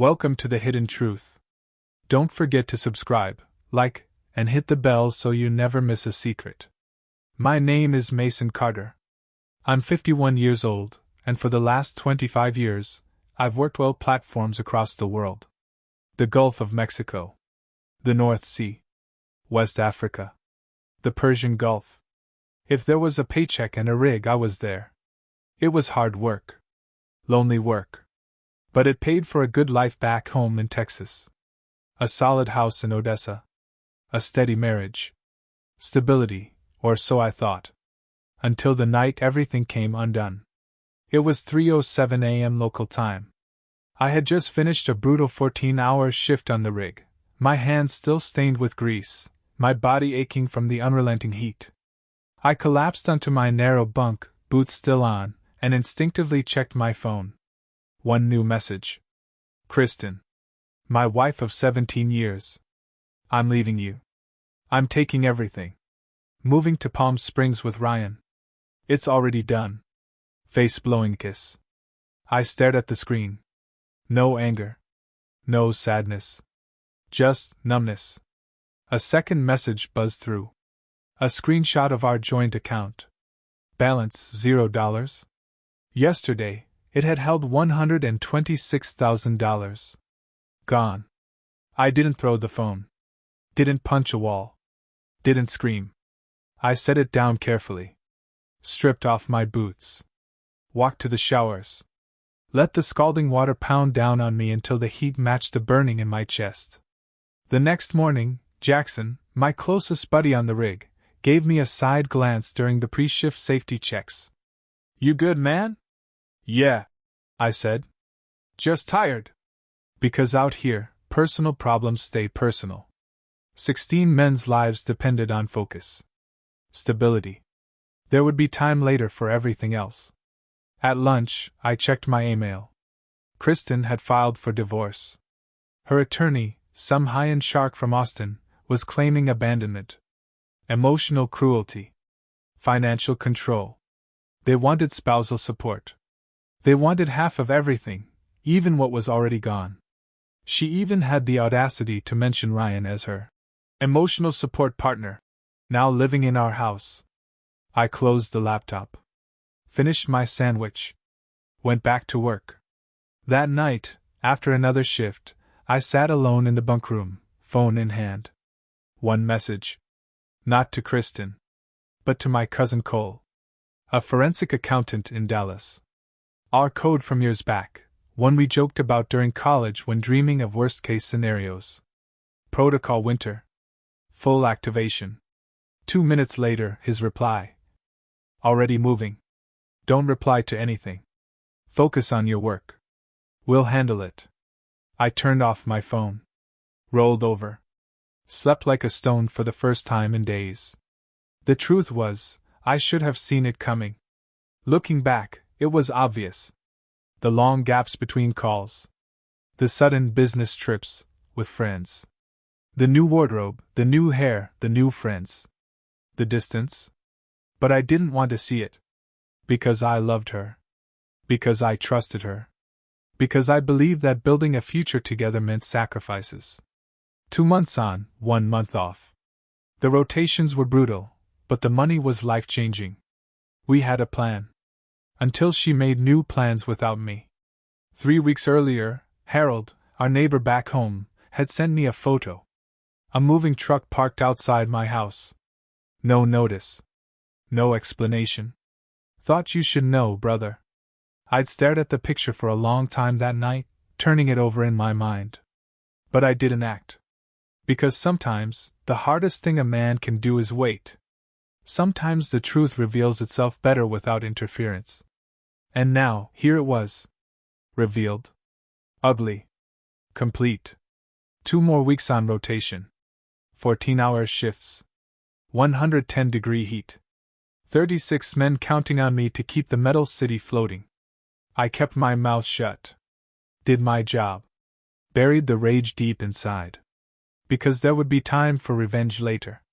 Welcome to the Hidden Truth. Don't forget to subscribe, like, and hit the bell so you never miss a secret. My name is Mason Carter. I'm 51 years old, and for the last 25 years, I've worked oil platforms across the world. The Gulf of Mexico, the North Sea, West Africa, the Persian Gulf. If there was a paycheck and a rig, I was there. It was hard work. Lonely work. But it paid for a good life back home in Texas. A solid house in Odessa. A steady marriage. Stability, or so I thought. Until the night everything came undone. It was 3:07 a.m. local time. I had just finished a brutal 14-hour shift on the rig, my hands still stained with grease, my body aching from the unrelenting heat. I collapsed onto my narrow bunk, boots still on, and instinctively checked my phone. One new message. Kristen. My wife of 17 years. I'm leaving you. I'm taking everything. Moving to Palm Springs with Ryan. It's already done. Face-blowing kiss. I stared at the screen. No anger. No sadness. Just numbness. A second message buzzed through. A screenshot of our joint account. Balance $0. Yesterday, it had held $126,000. Gone. I didn't throw the phone. Didn't punch a wall. Didn't scream. I set it down carefully. Stripped off my boots. Walked to the showers. Let the scalding water pound down on me until the heat matched the burning in my chest. The next morning, Jackson, my closest buddy on the rig, gave me a side glance during the pre-shift safety checks. You good, man? Yeah, I said. Just tired. Because out here, personal problems stay personal. 16 men's lives depended on focus. Stability. There would be time later for everything else. At lunch, I checked my email. Kristen had filed for divorce. Her attorney, some high-end shark from Austin, was claiming abandonment. Emotional cruelty. Financial control. They wanted spousal support. They wanted half of everything, even what was already gone. She even had the audacity to mention Ryan as her emotional support partner, now living in our house. I closed the laptop. Finished my sandwich. Went back to work. That night, after another shift, I sat alone in the bunk room, phone in hand. One message. Not to Kristen, but to my cousin Cole, a forensic accountant in Dallas. Our code from years back, one we joked about during college when dreaming of worst-case scenarios. Protocol winter. Full activation. 2 minutes later, his reply. Already moving. Don't reply to anything. Focus on your work. We'll handle it. I turned off my phone. Rolled over. Slept like a stone for the first time in days. The truth was, I should have seen it coming. Looking back, it was obvious. The long gaps between calls. The sudden business trips with friends. The new wardrobe, the new hair, the new friends. The distance. But I didn't want to see it. Because I loved her. Because I trusted her. Because I believed that building a future together meant sacrifices. 2 months on, 1 month off. The rotations were brutal, but the money was life-changing. We had a plan. Until she made new plans without me. 3 weeks earlier, Harold, our neighbor back home, had sent me a photo. A moving truck parked outside my house. No notice. No explanation. Thought you should know, brother. I'd stared at the picture for a long time that night, turning it over in my mind. But I didn't act. Because sometimes, the hardest thing a man can do is wait. Sometimes the truth reveals itself better without interference. And now, here it was. Revealed. Ugly. Complete. 2 more weeks on rotation. 14-hour shifts. 110-degree heat. 36 men counting on me to keep the metal city floating. I kept my mouth shut. Did my job. Buried the rage deep inside. Because there would be time for revenge later.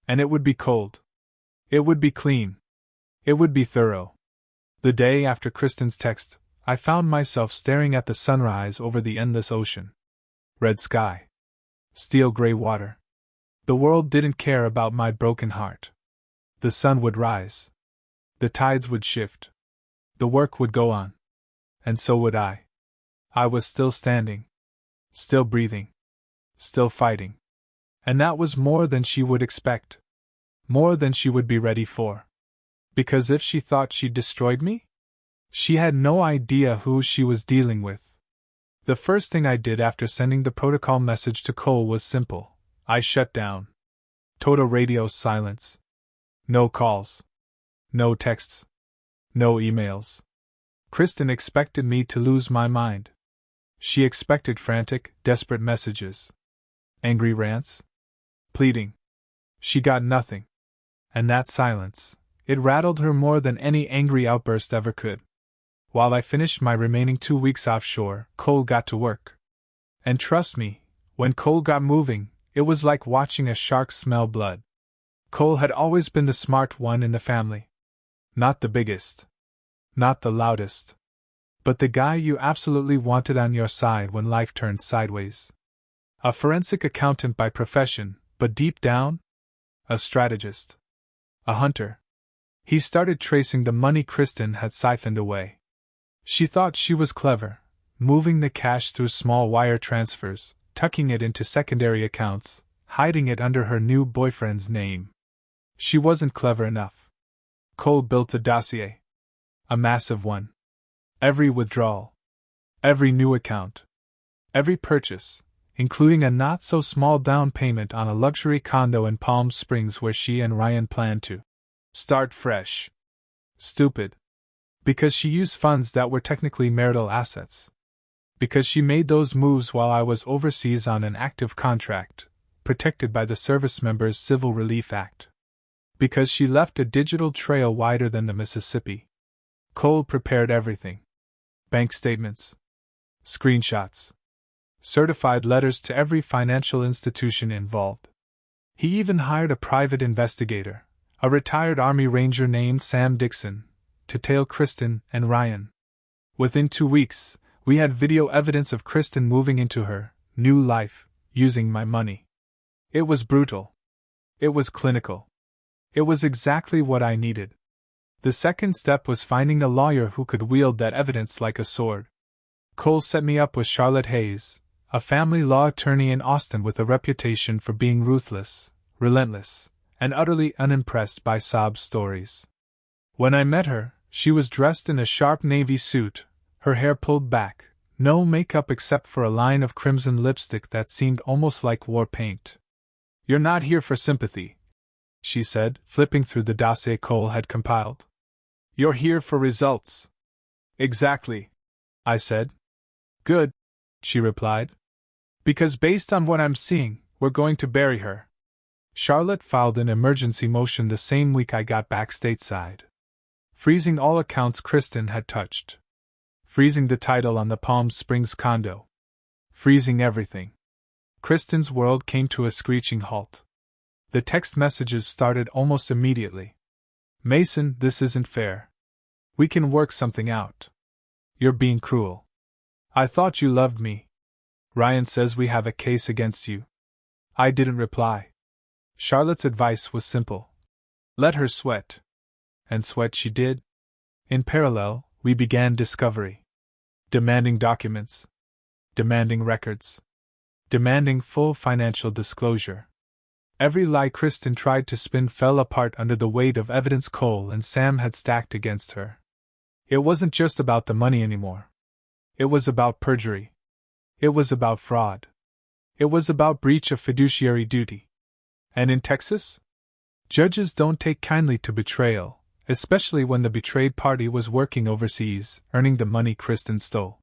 And it would be cold. It would be clean. It would be thorough. The day after Kristen's text, I found myself staring at the sunrise over the endless ocean. Red sky. Steel gray water. The world didn't care about my broken heart. The sun would rise. The tides would shift. The work would go on. And so would I. I was still standing. Still breathing. Still fighting. And that was more than she would expect. More than she would be ready for. Because if she thought she'd destroyed me? She had no idea who she was dealing with. The first thing I did after sending the protocol message to Cole was simple. I shut down. Total radio silence. No calls. No texts. No emails. Kristen expected me to lose my mind. She expected frantic, desperate messages. Angry rants. Pleading. She got nothing. And that silence, it rattled her more than any angry outburst ever could. While I finished my remaining 2 weeks offshore, Cole got to work. And trust me, when Cole got moving, it was like watching a shark smell blood. Cole had always been the smart one in the family. Not the biggest. Not the loudest. But the guy you absolutely wanted on your side when life turned sideways. A forensic accountant by profession, but deep down, a strategist. A hunter. He started tracing the money Kristen had siphoned away. She thought she was clever, moving the cash through small wire transfers, tucking it into secondary accounts, hiding it under her new boyfriend's name. She wasn't clever enough. Cole built a dossier. A massive one. Every withdrawal. Every new account. Every purchase, including a not-so-small down payment on a luxury condo in Palm Springs where she and Ryan planned to start fresh. Stupid. Because she used funds that were technically marital assets. Because she made those moves while I was overseas on an active contract, protected by the Service Members Civil Relief Act. Because she left a digital trail wider than the Mississippi. Cole prepared everything. Bank statements. Screenshots. Certified letters to every financial institution involved. He even hired a private investigator, a retired Army Ranger named Sam Dixon, to tail Kristen and Ryan. Within 2 weeks, we had video evidence of Kristen moving into her new life, using my money. It was brutal. It was clinical. It was exactly what I needed. The second step was finding a lawyer who could wield that evidence like a sword. Cole set me up with Charlotte Hayes, a family law attorney in Austin with a reputation for being ruthless, relentless, and utterly unimpressed by sob stories. When I met her, she was dressed in a sharp navy suit, her hair pulled back, no makeup except for a line of crimson lipstick that seemed almost like war paint. "You're not here for sympathy," she said, flipping through the dossier Cole had compiled. "You're here for results." "Exactly," I said. "Good," she replied. "Because based on what I'm seeing, we're going to bury her." Charlotte filed an emergency motion the same week I got back stateside. Freezing all accounts Kristen had touched. Freezing the title on the Palm Springs condo. Freezing everything. Kristen's world came to a screeching halt. The text messages started almost immediately. "Mason, this isn't fair. We can work something out. You're being cruel. I thought you loved me. Ryan says we have a case against you." I didn't reply. Charlotte's advice was simple. Let her sweat. And sweat she did. In parallel, we began discovery. Demanding documents. Demanding records. Demanding full financial disclosure. Every lie Kristen tried to spin fell apart under the weight of evidence Cole and Sam had stacked against her. It wasn't just about the money anymore. It was about perjury. It was about fraud. It was about breach of fiduciary duty. And in Texas? Judges don't take kindly to betrayal, especially when the betrayed party was working overseas, earning the money Kristen stole.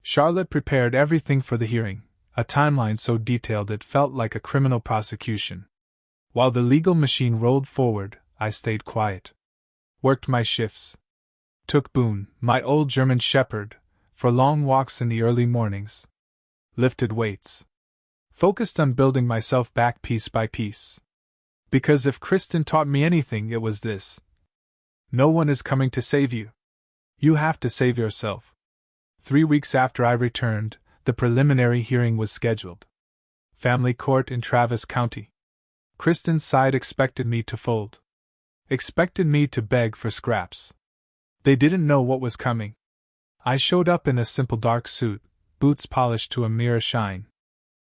Charlotte prepared everything for the hearing, a timeline so detailed it felt like a criminal prosecution. While the legal machine rolled forward, I stayed quiet. Worked my shifts. Took Boone, my old German shepherd, for long walks in the early mornings. Lifted weights. Focused on building myself back piece by piece. Because if Kristen taught me anything, it was this. No one is coming to save you. You have to save yourself. 3 weeks after I returned, the preliminary hearing was scheduled. Family court in Travis County. Kristen's side expected me to fold. Expected me to beg for scraps. They didn't know what was coming. I showed up in a simple dark suit, boots polished to a mirror shine.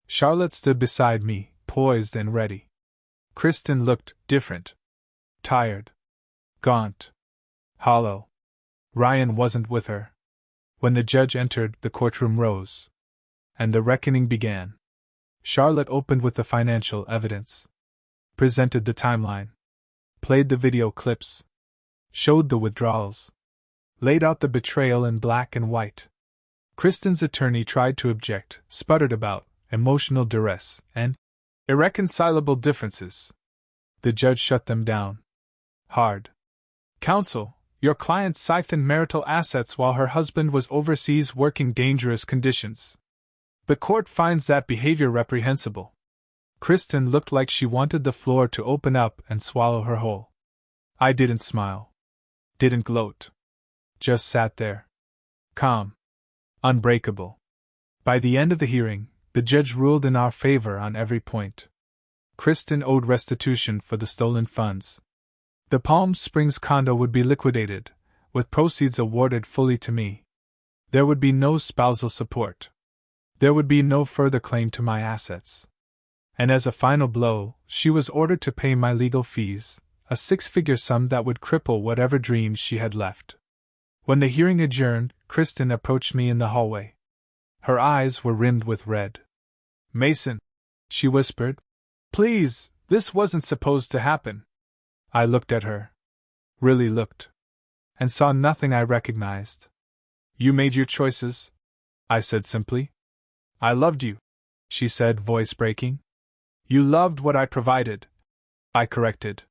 Charlotte stood beside me, poised and ready. Kristen looked different. Tired. Gaunt. Hollow. Ryan wasn't with her. When the judge entered, the courtroom rose. And the reckoning began. Charlotte opened with the financial evidence. Presented the timeline. Played the video clips. Showed the withdrawals. Laid out the betrayal in black and white. Kristen's attorney tried to object, sputtered about emotional duress and irreconcilable differences. The judge shut them down. Hard. Counsel, your client siphoned marital assets while her husband was overseas working dangerous conditions. The court finds that behavior reprehensible. Kristen looked like she wanted the floor to open up and swallow her whole. I didn't smile. Didn't gloat. Just sat there. Calm. Unbreakable. By the end of the hearing, the judge ruled in our favor on every point. Kristen owed restitution for the stolen funds. The Palm Springs condo would be liquidated, with proceeds awarded fully to me. There would be no spousal support. There would be no further claim to my assets. And as a final blow, she was ordered to pay my legal fees, a six-figure sum that would cripple whatever dreams she had left. When the hearing adjourned, Kristen approached me in the hallway. Her eyes were rimmed with red. "Mason," she whispered, "please, this wasn't supposed to happen." I looked at her. Really looked. And saw nothing I recognized. "You made your choices," I said simply. "I loved you," she said, voice breaking. "You loved what I provided," I corrected.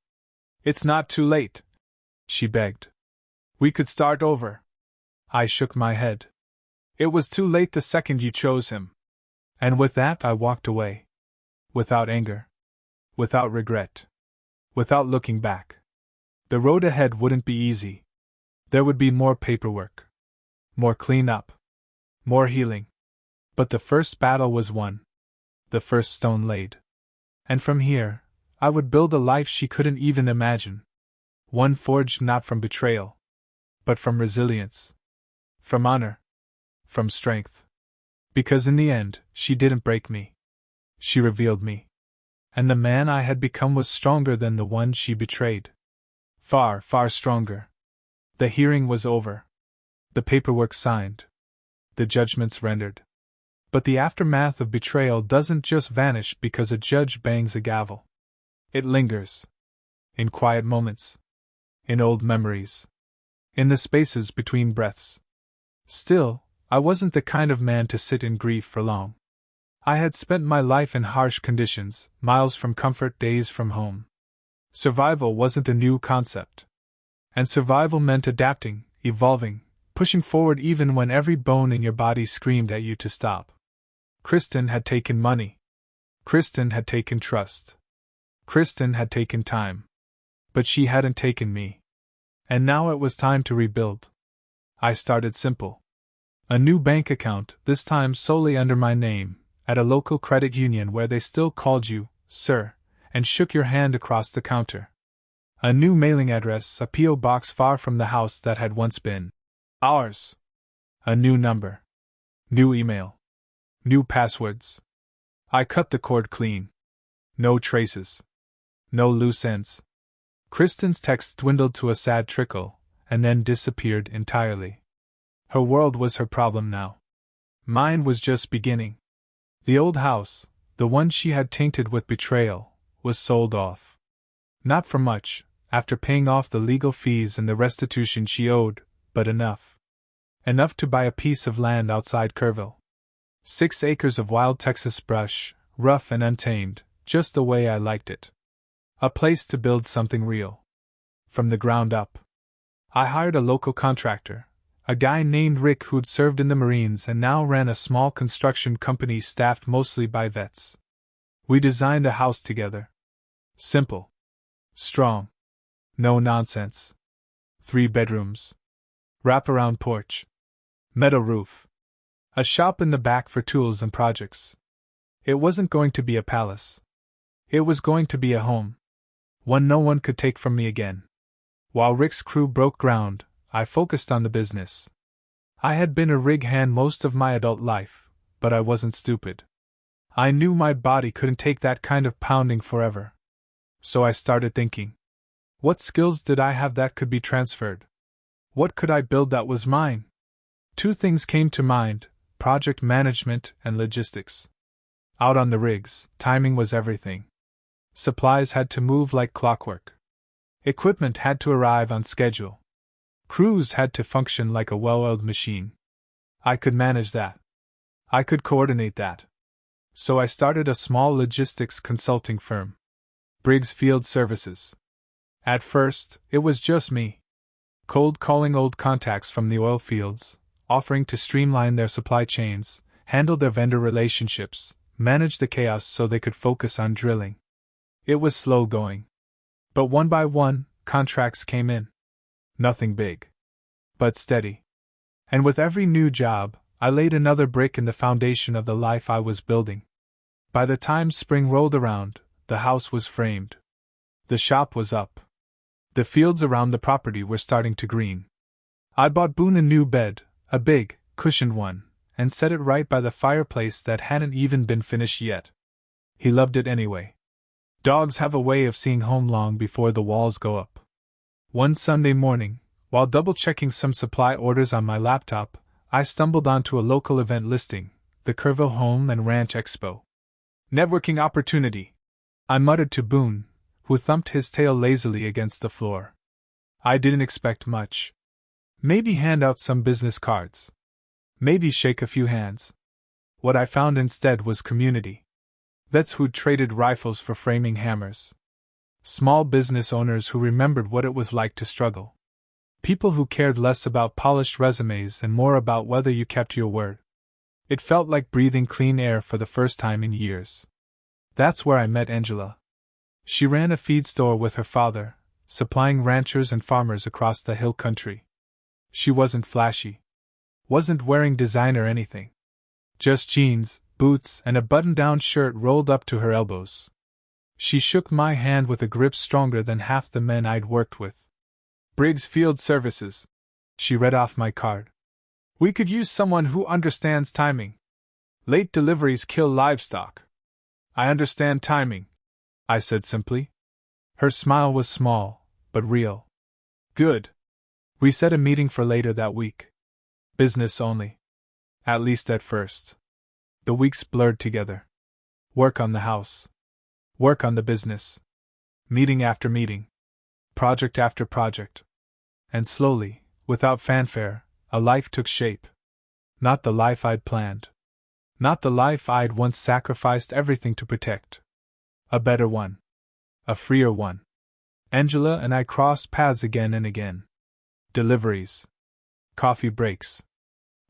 "It's not too late," she begged. "We could start over." I shook my head. "It was too late the second you chose him." And with that I walked away. Without anger. Without regret. Without looking back. The road ahead wouldn't be easy. There would be more paperwork. More cleanup. More healing. But the first battle was won. The first stone laid. And from here, I would build a life she couldn't even imagine. One forged not from betrayal, but from resilience. From honor. From strength. Because in the end, she didn't break me. She revealed me. And the man I had become was stronger than the one she betrayed. Far, far stronger. The hearing was over. The paperwork signed. The judgments rendered. But the aftermath of betrayal doesn't just vanish because a judge bangs a gavel. It lingers. In quiet moments. In old memories. In the spaces between breaths. Still, I wasn't the kind of man to sit in grief for long. I had spent my life in harsh conditions, miles from comfort, days from home. Survival wasn't a new concept. And survival meant adapting, evolving, pushing forward even when every bone in your body screamed at you to stop. Kristen had taken money. Kristen had taken trust. Kristen had taken time. But she hadn't taken me. And now it was time to rebuild. I started simple. A new bank account, this time solely under my name, at a local credit union where they still called you, sir, and shook your hand across the counter. A new mailing address, a P.O. box far from the house that had once been ours. A new number. New email. New passwords. I cut the cord clean. No traces. No loose ends. Kristen's texts dwindled to a sad trickle, and then disappeared entirely. Her world was her problem now. Mine was just beginning. The old house, the one she had tainted with betrayal, was sold off. Not for much, after paying off the legal fees and the restitution she owed, but enough. Enough to buy a piece of land outside Kerrville. 6 acres of wild Texas brush, rough and untamed, just the way I liked it. A place to build something real. From the ground up. I hired a local contractor, a guy named Rick who'd served in the Marines and now ran a small construction company staffed mostly by vets. We designed a house together. Simple. Strong. No nonsense. 3 bedrooms. Wraparound porch. Metal roof. A shop in the back for tools and projects. It wasn't going to be a palace. It was going to be a home. One no one could take from me again. While Rick's crew broke ground, I focused on the business. I had been a rig hand most of my adult life, but I wasn't stupid. I knew my body couldn't take that kind of pounding forever. So I started thinking. What skills did I have that could be transferred? What could I build that was mine? Two things came to mind: project management and logistics. Out on the rigs, timing was everything. Supplies had to move like clockwork. Equipment had to arrive on schedule. Crews had to function like a well-oiled machine. I could manage that. I could coordinate that. So I started a small logistics consulting firm. Briggs Field Services. At first, it was just me. Cold calling old contacts from the oil fields, offering to streamline their supply chains, handle their vendor relationships, manage the chaos so they could focus on drilling. It was slow going. But one by one, contracts came in. Nothing big. But steady. And with every new job, I laid another brick in the foundation of the life I was building. By the time spring rolled around, the house was framed. The shop was up. The fields around the property were starting to green. I bought Boone a new bed, a big, cushioned one, and set it right by the fireplace that hadn't even been finished yet. He loved it anyway. Dogs have a way of seeing home long before the walls go up. One Sunday morning, while double-checking some supply orders on my laptop, I stumbled onto a local event listing, the Kerrville Home and Ranch Expo. Networking opportunity, I muttered to Boone, who thumped his tail lazily against the floor. I didn't expect much. Maybe hand out some business cards. Maybe shake a few hands. What I found instead was community. Vets who'd traded rifles for framing hammers. Small business owners who remembered what it was like to struggle. People who cared less about polished resumes and more about whether you kept your word. It felt like breathing clean air for the first time in years. That's where I met Angela. She ran a feed store with her father, supplying ranchers and farmers across the hill country. She wasn't flashy. Wasn't wearing designer anything. Just jeans, boots, and a button-down shirt rolled up to her elbows. She shook my hand with a grip stronger than half the men I'd worked with. Briggs Field Services. She read off my card. We could use someone who understands timing. Late deliveries kill livestock. I understand timing, I said simply. Her smile was small, but real. Good. We set a meeting for later that week. Business only. At least at first. The weeks blurred together. Work on the house. Work on the business. Meeting after meeting. Project after project. And slowly, without fanfare, a life took shape. Not the life I'd planned. Not the life I'd once sacrificed everything to protect. A better one. A freer one. Angela and I crossed paths again and again. Deliveries. Coffee breaks.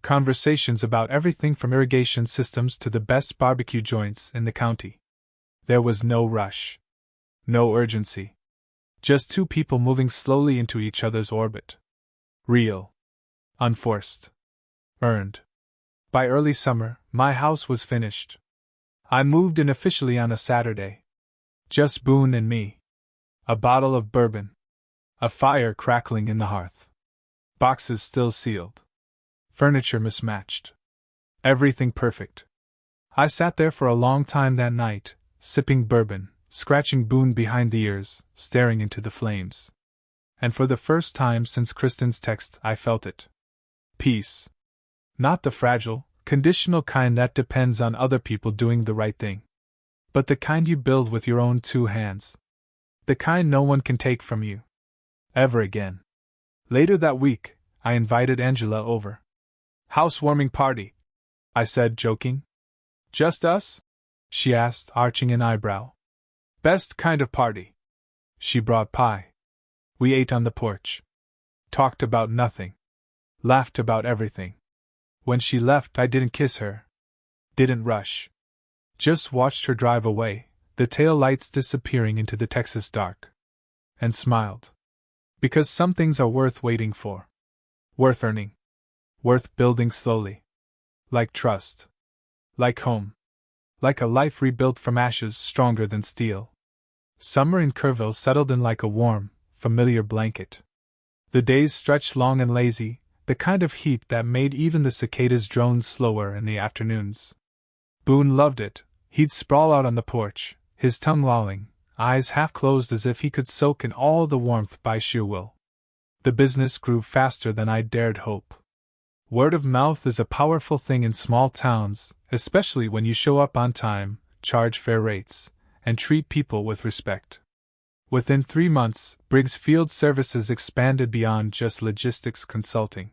Conversations about everything from irrigation systems to the best barbecue joints in the county. There was no rush. No urgency. Just two people moving slowly into each other's orbit. Real. Unforced. Earned. By early summer, my house was finished. I moved in officially on a Saturday. Just Boone and me. A bottle of bourbon. A fire crackling in the hearth. Boxes still sealed. Furniture mismatched. Everything perfect. I sat there for a long time that night, sipping bourbon, scratching Boone behind the ears, staring into the flames. And for the first time since Kristen's text, I felt it. Peace. Not the fragile, conditional kind that depends on other people doing the right thing. But the kind you build with your own two hands. The kind no one can take from you. Ever again. Later that week, I invited Angela over. Housewarming party, I said, joking. Just us? She asked, arching an eyebrow. Best kind of party. She brought pie. We ate on the porch. Talked about nothing. Laughed about everything. When she left, I didn't kiss her. Didn't rush. Just watched her drive away, the tail lights disappearing into the Texas dark. And smiled. Because some things are worth waiting for. Worth earning. Worth building slowly. like trust. Like home. Like a life rebuilt from ashes stronger than steel. Summer in Kerrville settled in like a warm, familiar blanket. The days stretched long and lazy, the kind of heat that made even the cicadas drone slower in the afternoons. Boone loved it. He'd sprawl out on the porch, his tongue lolling, eyes half closed as if he could soak in all the warmth by sheer will. The business grew faster than I dared hope. Word of mouth is a powerful thing in small towns, especially when you show up on time, charge fair rates, and treat people with respect. Within 3 months, Briggs Field Services expanded beyond just logistics consulting.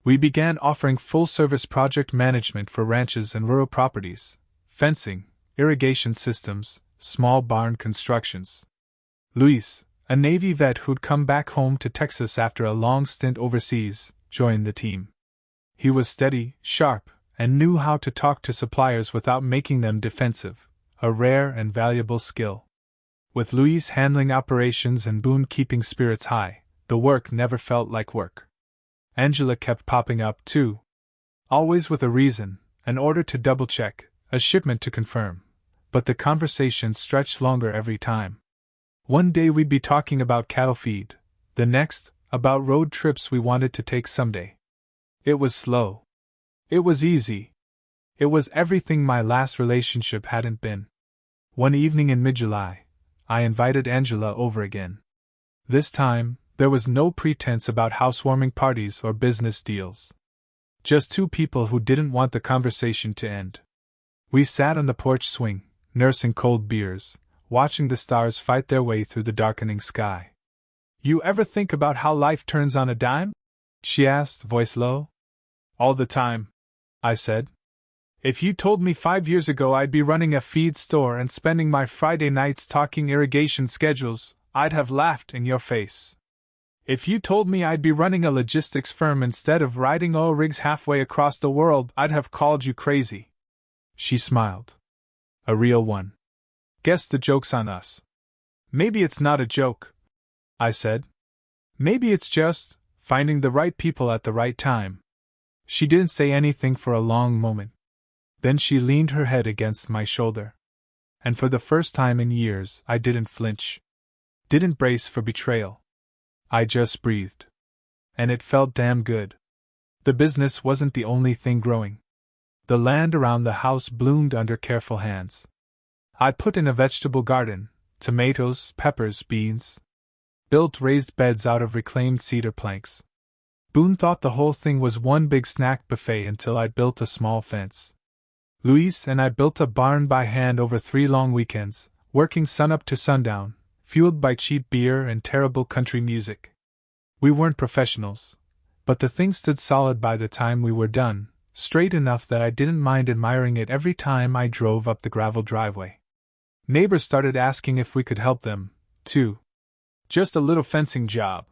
We began offering full-service project management for ranches and rural properties, fencing, irrigation systems, small barn constructions. Luis, a Navy vet who'd come back home to Texas after a long stint overseas, joined the team. He was steady, sharp, and knew how to talk to suppliers without making them defensive, a rare and valuable skill. With Luis handling operations and Boone keeping spirits high, the work never felt like work. Angela kept popping up, too. Always with a reason, an order to double-check, a shipment to confirm. But the conversation stretched longer every time. One day we'd be talking about cattle feed, the next, about road trips we wanted to take someday. It was slow. It was easy. It was everything my last relationship hadn't been. One evening in mid-July, I invited Angela over again. This time, there was no pretense about housewarming parties or business deals. Just two people who didn't want the conversation to end. We sat on the porch swing, nursing cold beers, watching the stars fight their way through the darkening sky. "You ever think about how life turns on a dime?" she asked, voice low. "All the time," I said. "If you told me 5 years ago I'd be running a feed store and spending my Friday nights talking irrigation schedules, I'd have laughed in your face. If you told me I'd be running a logistics firm instead of riding oil rigs halfway across the world, I'd have called you crazy." She smiled. A real one. "Guess the joke's on us." "Maybe it's not a joke," I said. "Maybe it's just finding the right people at the right time." She didn't say anything for a long moment. Then she leaned her head against my shoulder. And for the first time in years, I didn't flinch. Didn't brace for betrayal. I just breathed. And it felt damn good. The business wasn't the only thing growing. The land around the house bloomed under careful hands. I'd put in a vegetable garden, tomatoes, peppers, beans. Built raised beds out of reclaimed cedar planks. Boone thought the whole thing was one big snack buffet until I'd built a small fence. Luis and I built a barn by hand over 3 long weekends, working sunup to sundown, fueled by cheap beer and terrible country music. We weren't professionals, but the thing stood solid by the time we were done, straight enough that I didn't mind admiring it every time I drove up the gravel driveway. Neighbors started asking if we could help them, too. Just a little fencing job.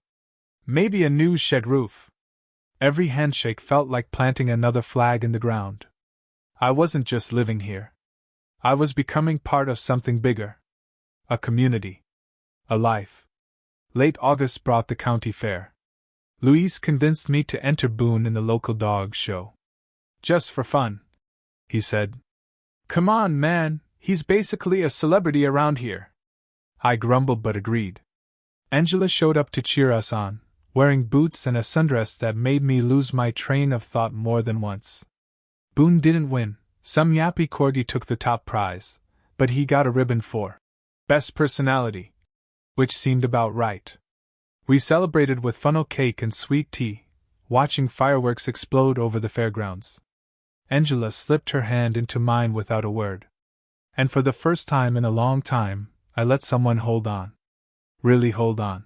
Maybe a new shed roof. Every handshake felt like planting another flag in the ground. I wasn't just living here. I was becoming part of something bigger. A community. A life. Late August brought the county fair. Luis convinced me to enter Boone in the local dog show. "Just for fun," he said. "Come on, man, he's basically a celebrity around here." I grumbled but agreed. Angela showed up to cheer us on, wearing boots and a sundress that made me lose my train of thought more than once. Boone didn't win. Some yappy corgi took the top prize, but he got a ribbon for Best Personality, which seemed about right. We celebrated with funnel cake and sweet tea, watching fireworks explode over the fairgrounds. Angela slipped her hand into mine without a word. And for the first time in a long time, I let someone hold on. Really hold on.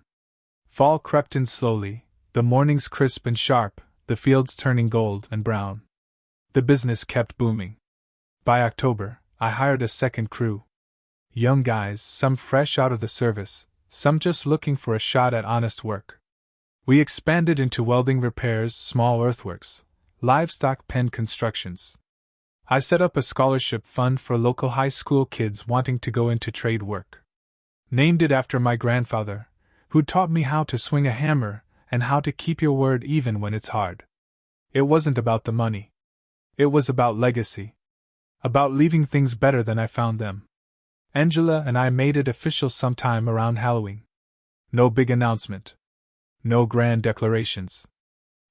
Fall crept in slowly, the mornings crisp and sharp, the fields turning gold and brown. The business kept booming. By October, I hired a second crew. Young guys, some fresh out of the service, some just looking for a shot at honest work. We expanded into welding repairs, small earthworks, livestock pen constructions. I set up a scholarship fund for local high school kids wanting to go into trade work. Named it after my grandfather, who taught me how to swing a hammer and how to keep your word even when it's hard. It wasn't about the money. It was about legacy. About leaving things better than I found them. Angela and I made it official sometime around Halloween. No big announcement. No grand declarations.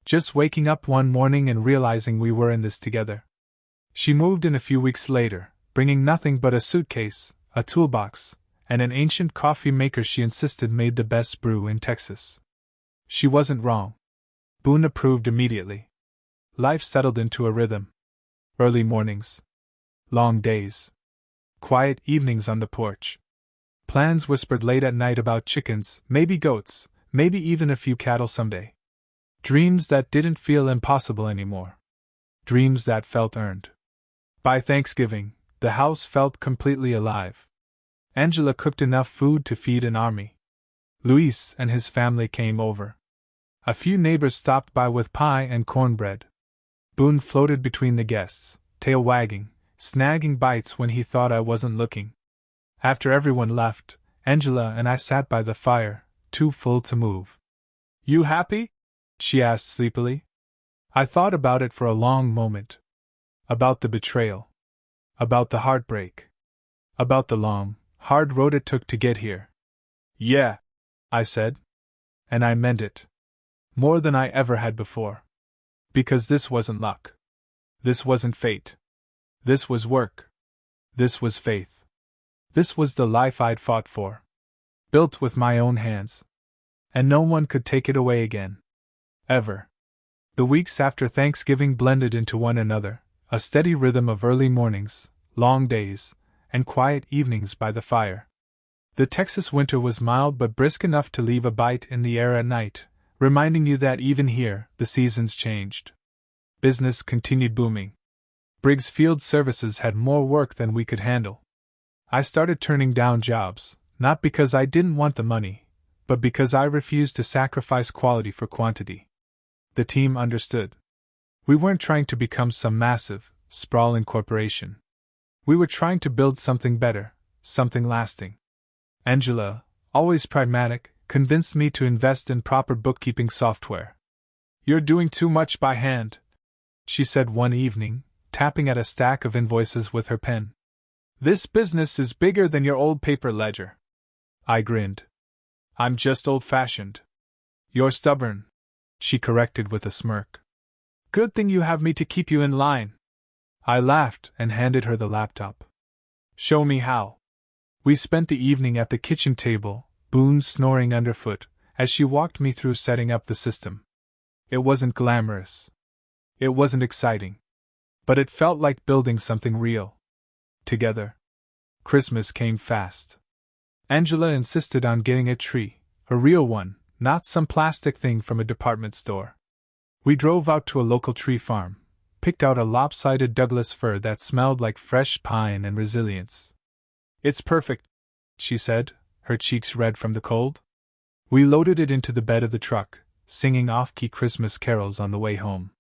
Just waking up one morning and realizing we were in this together. She moved in a few weeks later, bringing nothing but a suitcase, a toolbox, and an ancient coffee maker she insisted made the best brew in Texas. She wasn't wrong. Boone approved immediately. Life settled into a rhythm. Early mornings. Long days. Quiet evenings on the porch. Plans whispered late at night about chickens, maybe goats, maybe even a few cattle someday. Dreams that didn't feel impossible anymore. Dreams that felt earned. By Thanksgiving, the house felt completely alive. Angela cooked enough food to feed an army. Luis and his family came over. A few neighbors stopped by with pie and cornbread. Boone floated between the guests, tail wagging, snagging bites when he thought I wasn't looking. After everyone left, Angela and I sat by the fire, too full to move. "You happy?" she asked sleepily. I thought about it for a long moment. About the betrayal. About the heartbreak. About the long, hard road it took to get here. "Yeah," I said. And I meant it. More than I ever had before. Because this wasn't luck. This wasn't fate. This was work. This was faith. This was the life I'd fought for. Built with my own hands. And no one could take it away again. Ever. The weeks after Thanksgiving blended into one another, a steady rhythm of early mornings, long days, and quiet evenings by the fire. The Texas winter was mild but brisk enough to leave a bite in the air at night, reminding you that even here, the seasons changed. Business continued booming. Briggs Field Services had more work than we could handle. I started turning down jobs, not because I didn't want the money, but because I refused to sacrifice quality for quantity. The team understood. We weren't trying to become some massive, sprawling corporation. We were trying to build something better, something lasting. Angela, always pragmatic, convinced me to invest in proper bookkeeping software. "You're doing too much by hand," she said one evening, tapping at a stack of invoices with her pen. "This business is bigger than your old paper ledger." I grinned. "I'm just old-fashioned." "You're stubborn," she corrected with a smirk. "Good thing you have me to keep you in line." I laughed and handed her the laptop. "Show me how." We spent the evening at the kitchen table, Boone snoring underfoot, as she walked me through setting up the system. It wasn't glamorous. It wasn't exciting. But it felt like building something real. Together. Christmas came fast. Angela insisted on getting a tree, a real one, not some plastic thing from a department store. We drove out to a local tree farm, picked out a lopsided Douglas fir that smelled like fresh pine and resilience. "It's perfect," she said, her cheeks red from the cold. We loaded it into the bed of the truck, singing off-key Christmas carols on the way home.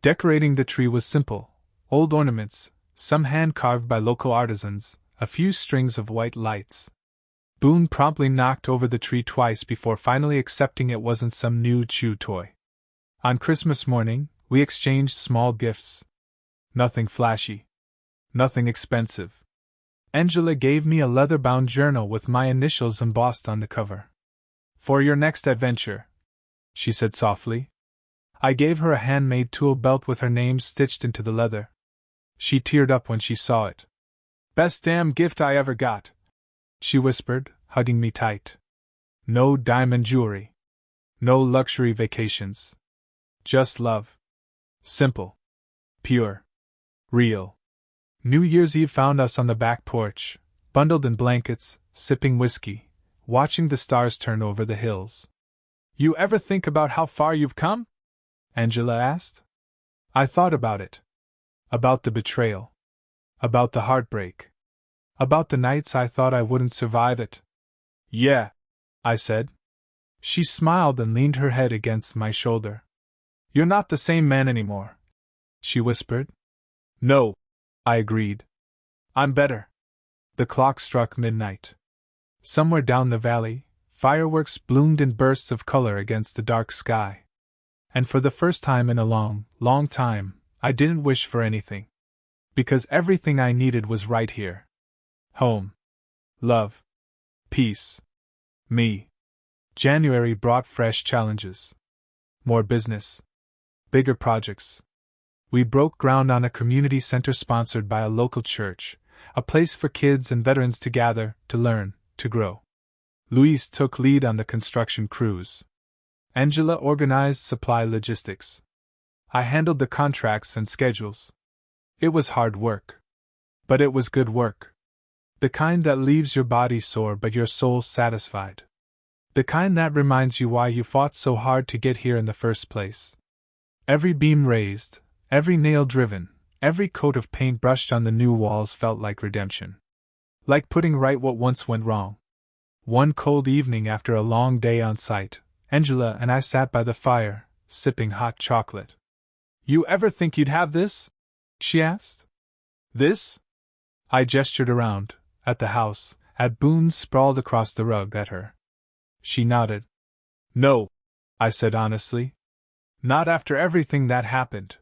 Decorating the tree was simple: old ornaments, some hand-carved by local artisans, a few strings of white lights. Boone promptly knocked over the tree twice before finally accepting it wasn't some new chew toy. On Christmas morning, we exchanged small gifts. Nothing flashy. Nothing expensive. Angela gave me a leather-bound journal with my initials embossed on the cover. "For your next adventure," she said softly. I gave her a handmade tool belt with her name stitched into the leather. She teared up when she saw it. "Best damn gift I ever got," she whispered, hugging me tight. No diamond jewelry. No luxury vacations. Just love. Simple. Pure. Real. New Year's Eve found us on the back porch, bundled in blankets, sipping whiskey, watching the stars turn over the hills. "You ever think about how far you've come?" Angela asked. I thought about it. About the betrayal. About the heartbreak. About the nights I thought I wouldn't survive it. "Yeah," I said. She smiled and leaned her head against my shoulder. "You're not the same man anymore," she whispered. "No," I agreed. "I'm better." The clock struck midnight. Somewhere down the valley, fireworks bloomed in bursts of color against the dark sky. And for the first time in a long, long time, I didn't wish for anything. Because everything I needed was right here. Home. Love. Peace. Me. January brought fresh challenges. More business. Bigger projects. We broke ground on a community center sponsored by a local church, a place for kids and veterans to gather, to learn, to grow. Louise took lead on the construction crews. Angela organized supply logistics. I handled the contracts and schedules. It was hard work. But it was good work. The kind that leaves your body sore but your soul satisfied. The kind that reminds you why you fought so hard to get here in the first place. Every beam raised, every nail driven, every coat of paint brushed on the new walls felt like redemption. Like putting right what once went wrong. One cold evening after a long day on site, Angela and I sat by the fire, sipping hot chocolate. "You ever think you'd have this?" she asked. "This?" I gestured around, at the house, at Boone sprawled across the rug at her. She nodded. "No," I said honestly. "Not after everything that happened.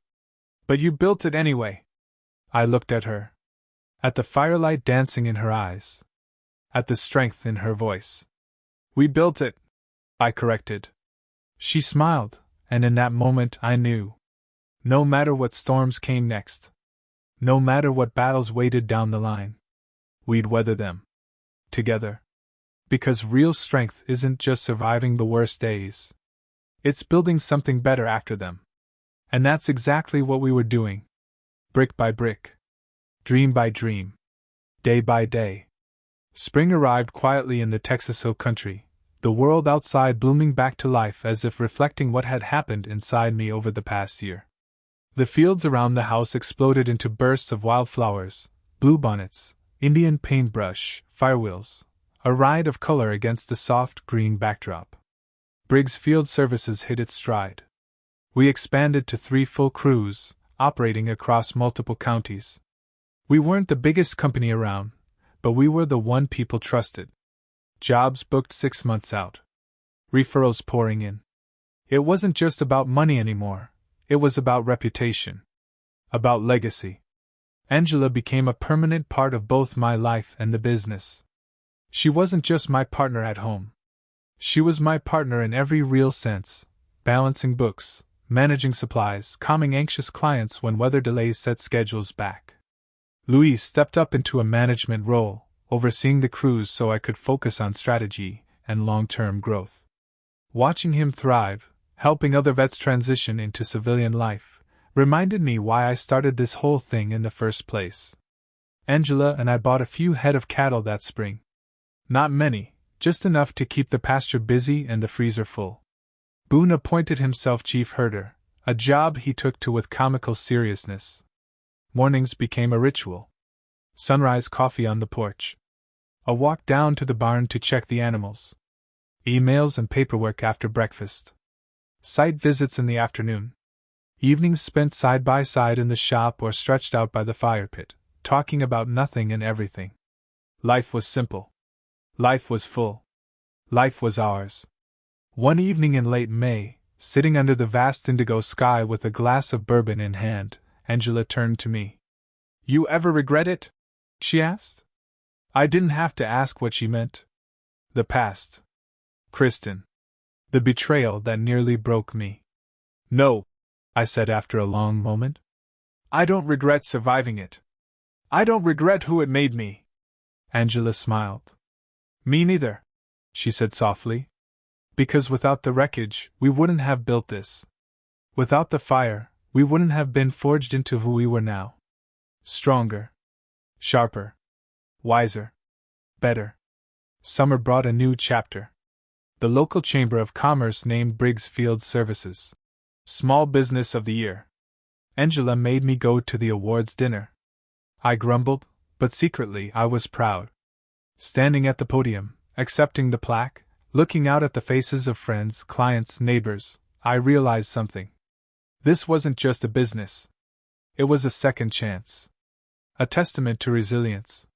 But you built it anyway." I looked at her. At the firelight dancing in her eyes. At the strength in her voice. "We built it," I corrected. She smiled, and in that moment I knew. No matter what storms came next. No matter what battles waited down the line. We'd weather them. Together. Because real strength isn't just surviving the worst days. It's building something better after them. And that's exactly what we were doing. Brick by brick. Dream by dream. Day by day. Spring arrived quietly in the Texas Hill Country, the world outside blooming back to life as if reflecting what had happened inside me over the past year. The fields around the house exploded into bursts of wildflowers, bluebonnets, Indian paintbrush, firewheels, a riot of color against the soft green backdrop. Briggs Field Services hit its stride. We expanded to 3 full crews, operating across multiple counties. We weren't the biggest company around, but we were the one people trusted. Jobs booked 6 months out. Referrals pouring in. It wasn't just about money anymore. It was about reputation. About legacy. Angela became a permanent part of both my life and the business. She wasn't just my partner at home. She was my partner in every real sense, balancing books, managing supplies, calming anxious clients when weather delays set schedules back. Louise stepped up into a management role, overseeing the crews so I could focus on strategy and long-term growth. Watching him thrive, helping other vets transition into civilian life, reminded me why I started this whole thing in the first place. Angela and I bought a few head of cattle that spring. Not many, just enough to keep the pasture busy and the freezer full. Boone appointed himself chief herder, a job he took to with comical seriousness. Mornings became a ritual. Sunrise coffee on the porch. A walk down to the barn to check the animals. Emails and paperwork after breakfast. Site visits in the afternoon. Evenings spent side by side in the shop or stretched out by the fire pit, talking about nothing and everything. Life was simple. Life was full. Life was ours. One evening in late May, sitting under the vast indigo sky with a glass of bourbon in hand, Angela turned to me. "You ever regret it?" she asked. I didn't have to ask what she meant. The past. Kristen. The betrayal that nearly broke me. "No," I said after a long moment. "I don't regret surviving it. I don't regret who it made me." Angela smiled. "Me neither," she said softly. "Because without the wreckage, we wouldn't have built this. Without the fire, we wouldn't have been forged into who we were now. Stronger. Sharper. Wiser. Better." Summer brought a new chapter. The local Chamber of Commerce named Briggs Field Services Small Business of the Year. Angela made me go to the awards dinner. I grumbled, but secretly I was proud. Standing at the podium, accepting the plaque, looking out at the faces of friends, clients, neighbors, I realized something. This wasn't just a business. It was a second chance. A testament to resilience.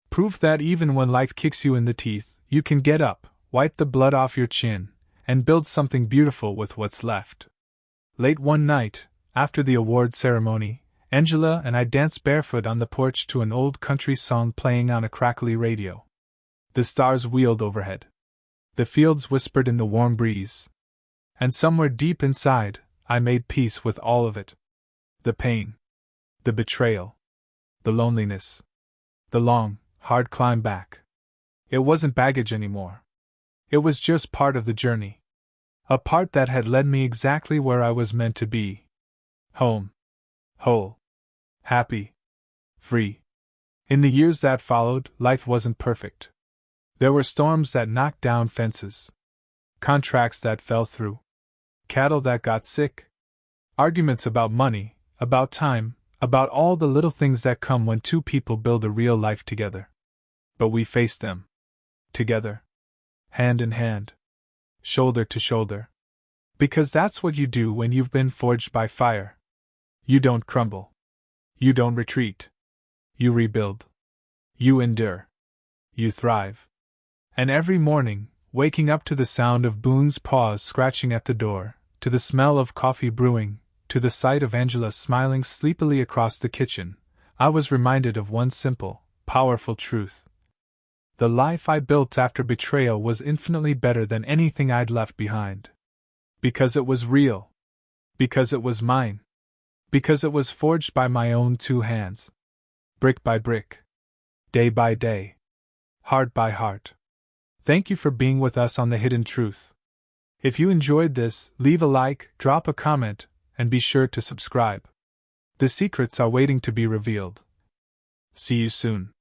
Proof that even when life kicks you in the teeth, you can get up, wipe the blood off your chin, and build something beautiful with what's left. Late one night, After the award ceremony, Angela and I danced barefoot on the porch to an old country song playing on a crackly radio. The stars wheeled overhead. The fields whispered in the warm breeze. And somewhere deep inside, I made peace with all of it. The pain. The betrayal. The loneliness. The long, hard climb back. It wasn't baggage anymore. It was just part of the journey. A part that had led me exactly where I was meant to be. Home. Whole. Happy. Free. In the years that followed, life wasn't perfect. There were storms that knocked down fences. Contracts that fell through. Cattle that got sick. Arguments about money, about time, about all the little things that come when two people build a real life together. But we faced them. Together. Hand in hand. Shoulder to shoulder. Because that's what you do when you've been forged by fire. You don't crumble. You don't retreat. You rebuild. You endure. You thrive. And every morning, waking up to the sound of Boone's paws scratching at the door, to the smell of coffee brewing, to the sight of Angela smiling sleepily across the kitchen, I was reminded of one simple, powerful truth. The life I built after betrayal was infinitely better than anything I'd left behind. Because it was real. Because it was mine. Because it was forged by my own two hands. Brick by brick. Day by day. Heart by heart. Thank you for being with us on The Hidden Truth. If you enjoyed this, leave a like, drop a comment, and be sure to subscribe. The secrets are waiting to be revealed. See you soon.